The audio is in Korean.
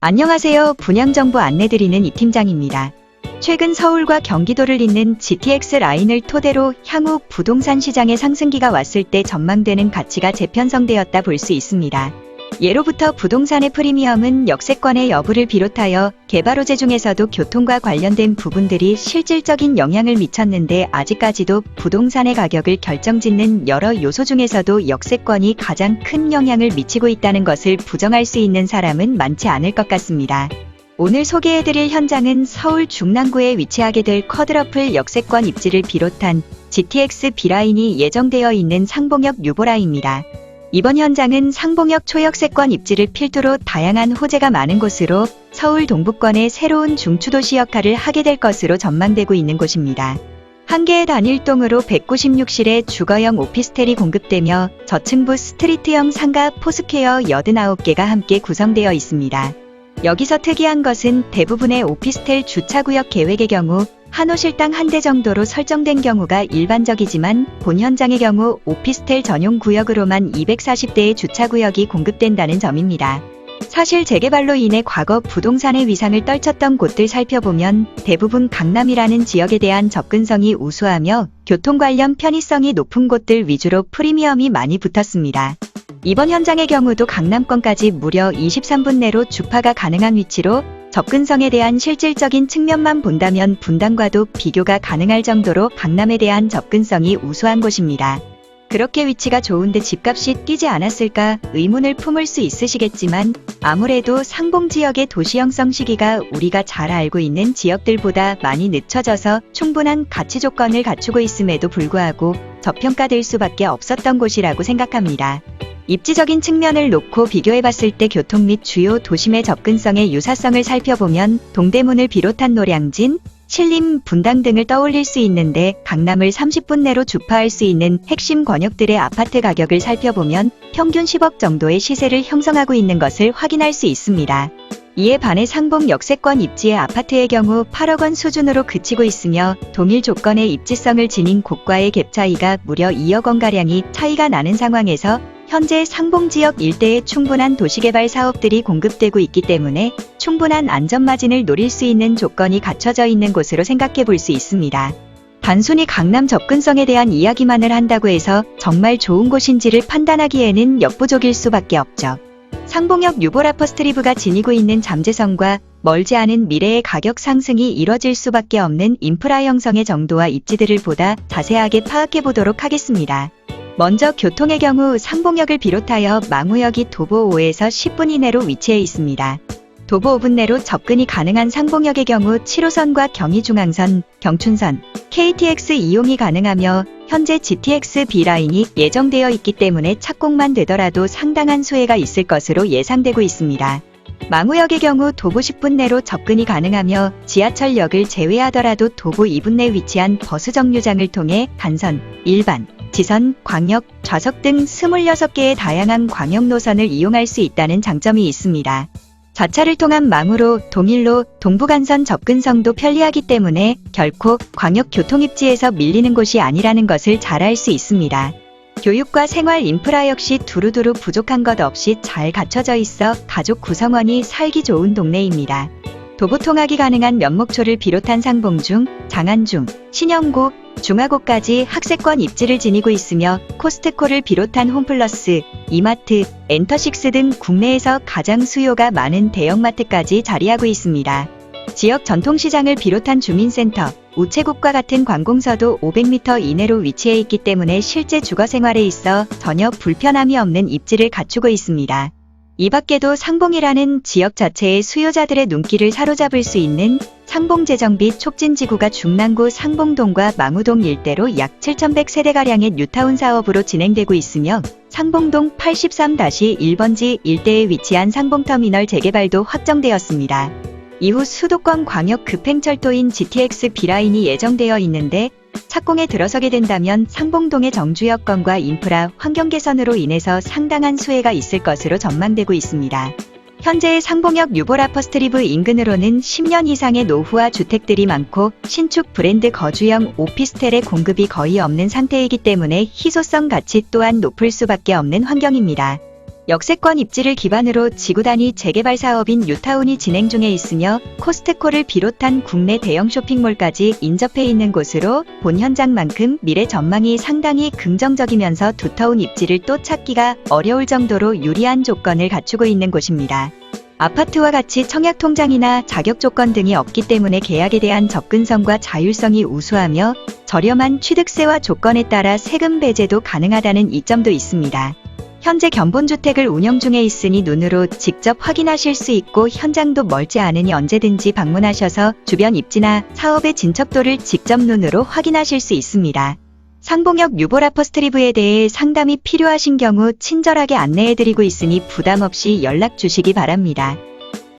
안녕하세요. 분양정보 안내드리는 이팀장입니다. 최근 서울과 경기도를 잇는 GTX 라인을 토대로 향후 부동산 시장의 상승기가 왔을 때 전망되는 가치가 재편성되었다 볼 수 있습니다. 예로부터 부동산의 프리미엄은 역세권의 여부를 비롯하여 개발 호재 중에서도 교통과 관련된 부분들이 실질적인 영향을 미쳤는데 아직까지도 부동산의 가격을 결정짓는 여러 요소 중에서도 역세권이 가장 큰 영향을 미치고 있다는 것을 부정할 수 있는 사람은 많지 않을 것 같습니다. 오늘 소개해드릴 현장은 서울 중랑구에 위치하게 될 쿼드러플 역세권 입지를 비롯한 GTX B라인이 예정되어 있는 상봉역 유보라입니다. 이번 현장은 상봉역 초역세권 입지를 필두로 다양한 호재가 많은 곳으로 서울 동부권의 새로운 중추도시 역할을 하게 될 것으로 전망되고 있는 곳입니다. 한 개의 단일동으로 196실의 주거형 오피스텔이 공급되며 저층부 스트리트형 상가 포스퀘어 89개가 함께 구성되어 있습니다. 여기서 특이한 것은 대부분의 오피스텔 주차구역 계획의 경우 한 호실당 한 대 정도로 설정된 경우가 일반적이지만 본 현장의 경우 오피스텔 전용 구역으로만 240대의 주차구역이 공급된다는 점입니다. 사실 재개발로 인해 과거 부동산의 위상을 떨쳤던 곳들 살펴보면 대부분 강남이라는 지역에 대한 접근성이 우수하며 교통 관련 편의성이 높은 곳들 위주로 프리미엄이 많이 붙었습니다. 이번 현장의 경우도 강남권까지 무려 23분 내로 주파가 가능한 위치로 접근성에 대한 실질적인 측면만 본다면 분당과도 비교가 가능할 정도로 강남에 대한 접근성이 우수한 곳입니다. 그렇게 위치가 좋은데 집값이 뛰지 않았을까 의문을 품을 수 있으시겠지만 아무래도 상봉 지역의 도시 형성 시기가 우리가 잘 알고 있는 지역들보다 많이 늦춰져서 충분한 가치 조건을 갖추고 있음에도 불구하고 저평가될 수밖에 없었던 곳이라고 생각합니다. 입지적인 측면을 놓고 비교해봤을 때 교통 및 주요 도심의 접근성의 유사성을 살펴보면 동대문을 비롯한 노량진, 신림, 분당 등을 떠올릴 수 있는데 강남을 30분 내로 주파할 수 있는 핵심 권역들의 아파트 가격을 살펴보면 평균 10억 정도의 시세를 형성하고 있는 것을 확인할 수 있습니다. 이에 반해 상봉 역세권 입지의 아파트의 경우 8억 원 수준으로 그치고 있으며 동일 조건의 입지성을 지닌 곳과의 갭 차이가 무려 2억 원가량이 차이가 나는 상황에서 현재 상봉 지역 일대에 충분한 도시개발 사업들이 공급되고 있기 때문에 충분한 안전마진을 노릴 수 있는 조건이 갖춰져 있는 곳으로 생각해 볼 수 있습니다. 단순히 강남 접근성에 대한 이야기만을 한다고 해서 정말 좋은 곳인지를 판단하기에는 역부족일 수밖에 없죠. 상봉역 유보라 퍼스트리브가 지니고 있는 잠재성과 멀지 않은 미래의 가격 상승이 이뤄질 수밖에 없는 인프라 형성의 정도와 입지들을 보다 자세하게 파악해 보도록 하겠습니다. 먼저 교통의 경우 상봉역을 비롯하여 망우역이 도보 5에서 10분 이내로 위치해 있습니다. 도보 5분 내로 접근이 가능한 상봉역의 경우 7호선과 경의중앙선, 경춘선, KTX 이용이 가능하며 현재 GTX B라인이 예정되어 있기 때문에 착공만 되더라도 상당한 수혜가 있을 것으로 예상되고 있습니다. 망우역의 경우 도보 10분 내로 접근이 가능하며 지하철역을 제외하더라도 도보 2분 내 위치한 버스 정류장을 통해 간선, 일반, 지선, 광역, 좌석 등 26개의 다양한 광역 노선을 이용할 수 있다는 장점이 있습니다. 자차를 통한 망우로 동일로 동부간선 접근성도 편리하기 때문에 결코 광역 교통입지에서 밀리는 곳이 아니라는 것을 잘 알 수 있습니다. 교육과 생활 인프라 역시 두루두루 부족한 것 없이 잘 갖춰져 있어 가족 구성원이 살기 좋은 동네입니다. 도보 통학이 가능한 면목초를 비롯한 상봉중, 장안중, 신영고, 중화고까지 학세권 입지를 지니고 있으며 코스트코를 비롯한 홈플러스, 이마트, 엔터식스 등 국내에서 가장 수요가 많은 대형마트까지 자리하고 있습니다. 지역 전통시장을 비롯한 주민센터, 우체국과 같은 관공서도 500m 이내로 위치해 있기 때문에 실제 주거생활에 있어 전혀 불편함이 없는 입지를 갖추고 있습니다. 이 밖에도 상봉이라는 지역 자체의 수요자들의 눈길을 사로잡을 수 있는 상봉재정비 촉진지구가 중랑구 상봉동과 망우동 일대로 약 7,100세대가량의 뉴타운 사업으로 진행되고 있으며 상봉동 83-1번지 일대에 위치한 상봉터미널 재개발도 확정되었습니다. 이후 수도권 광역 급행철도인 GTX B라인이 예정되어 있는데 착공에 들어서게 된다면 상봉동의 정주여건과 인프라 환경 개선으로 인해서 상당한 수혜가 있을 것으로 전망되고 있습니다. 현재의 상봉역 유보라 퍼스트리브 인근으로는 10년 이상의 노후화 주택들이 많고 신축 브랜드 거주형 오피스텔의 공급이 거의 없는 상태이기 때문에 희소성 가치 또한 높을 수밖에 없는 환경입니다. 역세권 입지를 기반으로 지구 단위 재개발 사업인 뉴타운이 진행 중에 있으며 코스트코를 비롯한 국내 대형 쇼핑몰까지 인접해 있는 곳으로 본 현장만큼 미래 전망이 상당히 긍정적이면서 두터운 입지를 또 찾기가 어려울 정도로 유리한 조건을 갖추고 있는 곳입니다. 아파트와 같이 청약 통장이나 자격 조건 등이 없기 때문에 계약에 대한 접근성과 자율성이 우수하며 저렴한 취득세와 조건에 따라 세금 배제도 가능하다는 이점도 있습니다. 현재 견본주택을 운영 중에 있으니 눈으로 직접 확인하실 수 있고 현장도 멀지 않으니 언제든지 방문하셔서 주변 입지나 사업의 진척도를 직접 눈으로 확인하실 수 있습니다. 상봉역 유보라 퍼스트리브에 대해 상담이 필요하신 경우 친절하게 안내해드리고 있으니 부담 없이 연락 주시기 바랍니다.